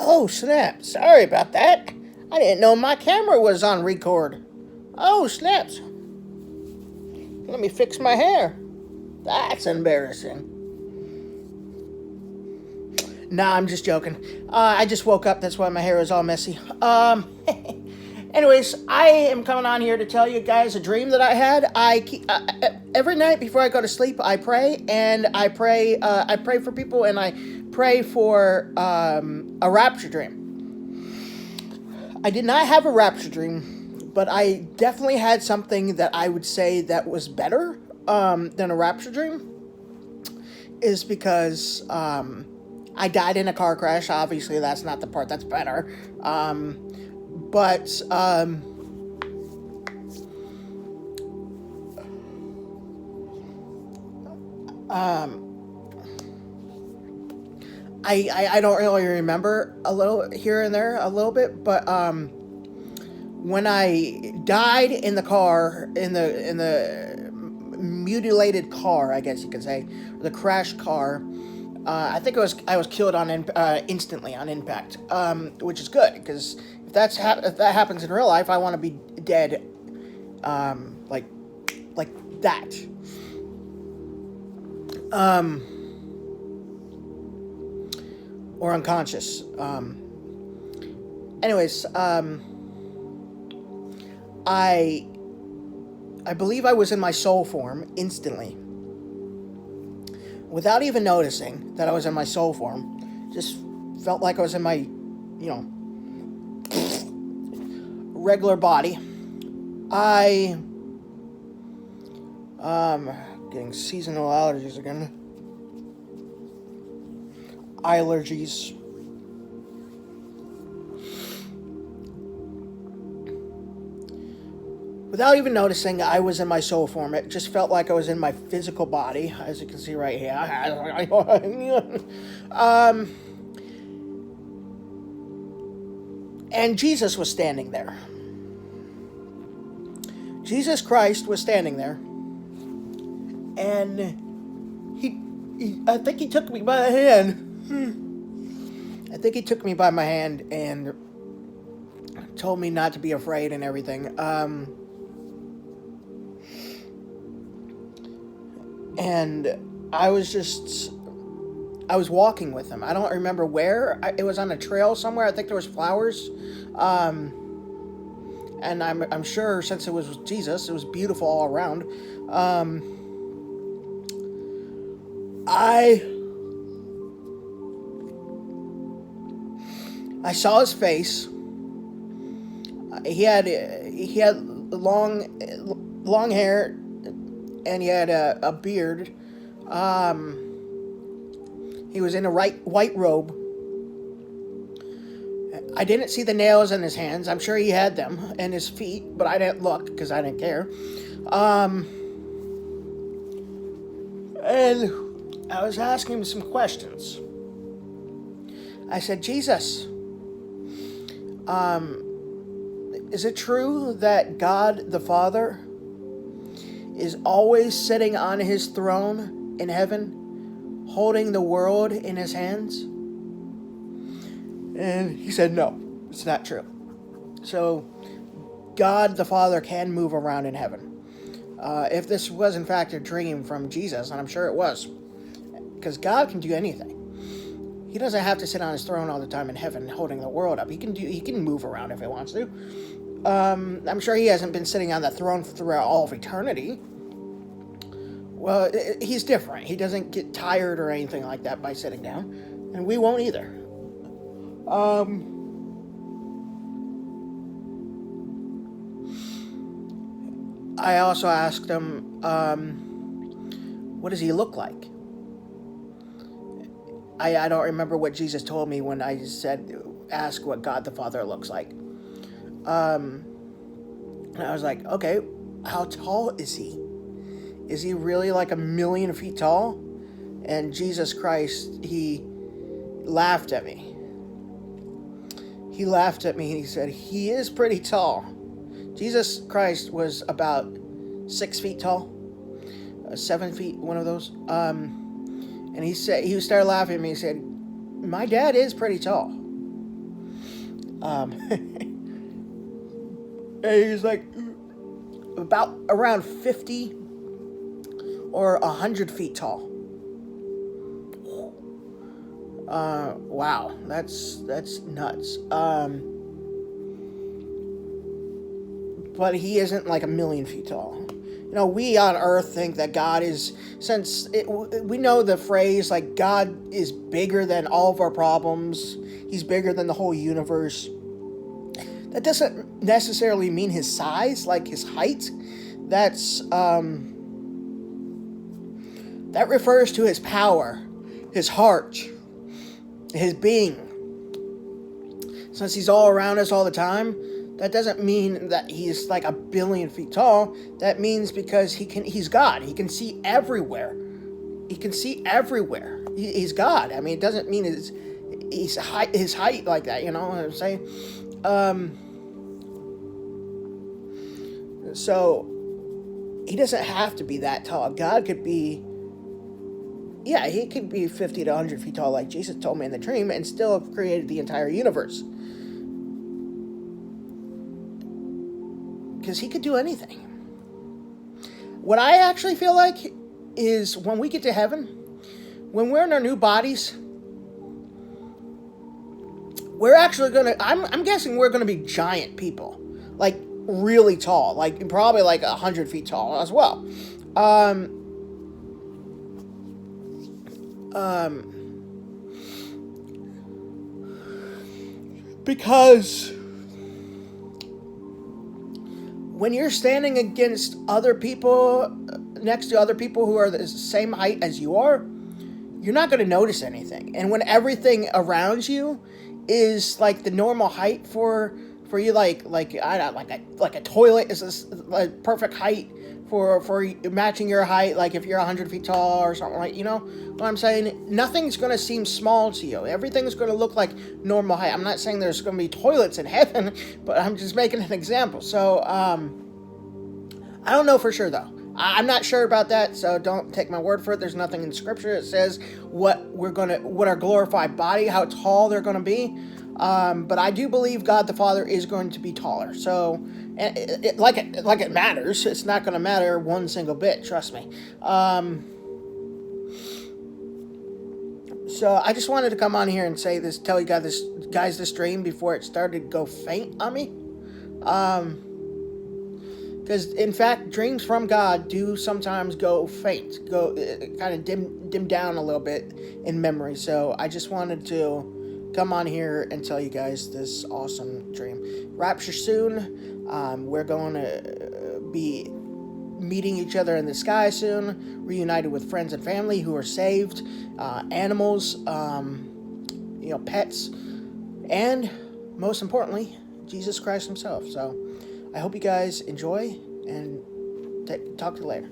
Oh, snap. Sorry about that. I didn't know my camera was on record. Oh, snaps. Let me fix my hair. That's embarrassing. Nah, I'm just joking. I just woke up. That's why my hair is all messy. Anyways, I am coming on here to tell you guys a dream that I had. Every night before I go to sleep, I pray, and I pray for people, and I pray for a rapture dream. I did not have a rapture dream, but I definitely had something that I would say that was better than a rapture dream. Is because I died in a car crash. Obviously, that's not the part that's better. But I don't really remember a little here and there a little bit, but when I died in the car in the mutilated car, I guess you could say, the crash car. I think I was killed on instantly on impact, which is good because if if that happens in real life, I want to be dead, like that. Or unconscious. Anyways, I believe I was in my soul form instantly, without even noticing that I was in my soul form. Just felt like I was in my, regular body. I getting seasonal allergies again. Allergies. Without even noticing, I was in my soul form. It just felt like I was in my physical body, as you can see right here. And Jesus was standing there. Jesus Christ was standing there. And I think he took me by the hand. I think he took me by my hand and told me not to be afraid and everything. And I was walking with him. I don't remember where. It was on a trail somewhere. I think there was flowers. And I'm sure since it was Jesus, it was beautiful all around. I saw his face. He had long hair, and he had a beard. He was in a white robe. I didn't see the nails in his hands. I'm sure he had them, and his feet, but I didn't look because I didn't care. And I was asking him some questions. I said, Jesus, is it true that God the Father is always sitting on his throne in heaven, holding the world in his hands? And he said, no, it's not true. So God the Father can move around in heaven. If this was in fact a dream from Jesus, and I'm sure it was, because God can do anything. He doesn't have to sit on his throne all the time in heaven holding the world up. He can move around if he wants to. I'm sure he hasn't been sitting on that throne throughout all of eternity. Well, he's different. He doesn't get tired or anything like that by sitting down, and we won't either. I also asked him, what does he look like? I don't remember what Jesus told me when I said, ask what God the Father looks like. And I was like, okay, how tall is he? Is he really like 1,000,000 feet tall? And Jesus Christ, he laughed at me. He laughed at me and he said, he is pretty tall. Jesus Christ was about 6 feet tall. 7 feet, one of those. And he started laughing at me and said, my dad is pretty tall. And he's like about around 50 or 100 feet tall. Wow, that's nuts. But he isn't like 1,000,000 feet tall. You know, we on Earth think that God is, we know the phrase like God is bigger than all of our problems. He's bigger than the whole universe. That doesn't necessarily mean his size, like his height. That refers to his power, his heart, his being. Since he's all around us all the time, that doesn't mean that he's like 1,000,000,000 feet tall. That means because he's God. He can see everywhere. He can see everywhere. He's God. I mean, it doesn't mean his height like that, you know what I'm saying? So he doesn't have to be that tall. God could be, yeah, he could be 50 to 100 feet tall like Jesus told me in the dream and still have created the entire universe. Because he could do anything. What I actually feel like is when we get to heaven, when we're in our new bodies, we're actually gonna, I'm guessing we're gonna be giant people. Like really tall, like probably like 100 feet tall as well. Because when you're standing against other people, next to other people who are the same height as you are, you're not going to notice anything. And when everything around you is like the normal height for you, like I don't know, like a toilet is this like perfect height for matching your height. Like if you're 100 feet tall or something, like, you know what I'm saying? Nothing's going to seem small to you. Everything's going to look like normal height. I'm not saying there's going to be toilets in heaven, but I'm just making an example. So I don't know for sure though. I'm not sure about that, so don't take my word for it. There's nothing in Scripture that says what our glorified body, how tall they're gonna be. But I do believe God the Father is going to be taller. So, like it matters. It's not gonna matter one single bit. Trust me. So I just wanted to come on here and say this, tell you guys this dream before it started to go faint on me. Because, in fact, dreams from God do sometimes go faint, kind of dim down a little bit in memory. So I just wanted to come on here and tell you guys this awesome dream. Rapture soon. We're going to be meeting each other in the sky soon, reunited with friends and family who are saved, animals, pets, and most importantly, Jesus Christ himself. So I hope you guys enjoy, and talk to you later.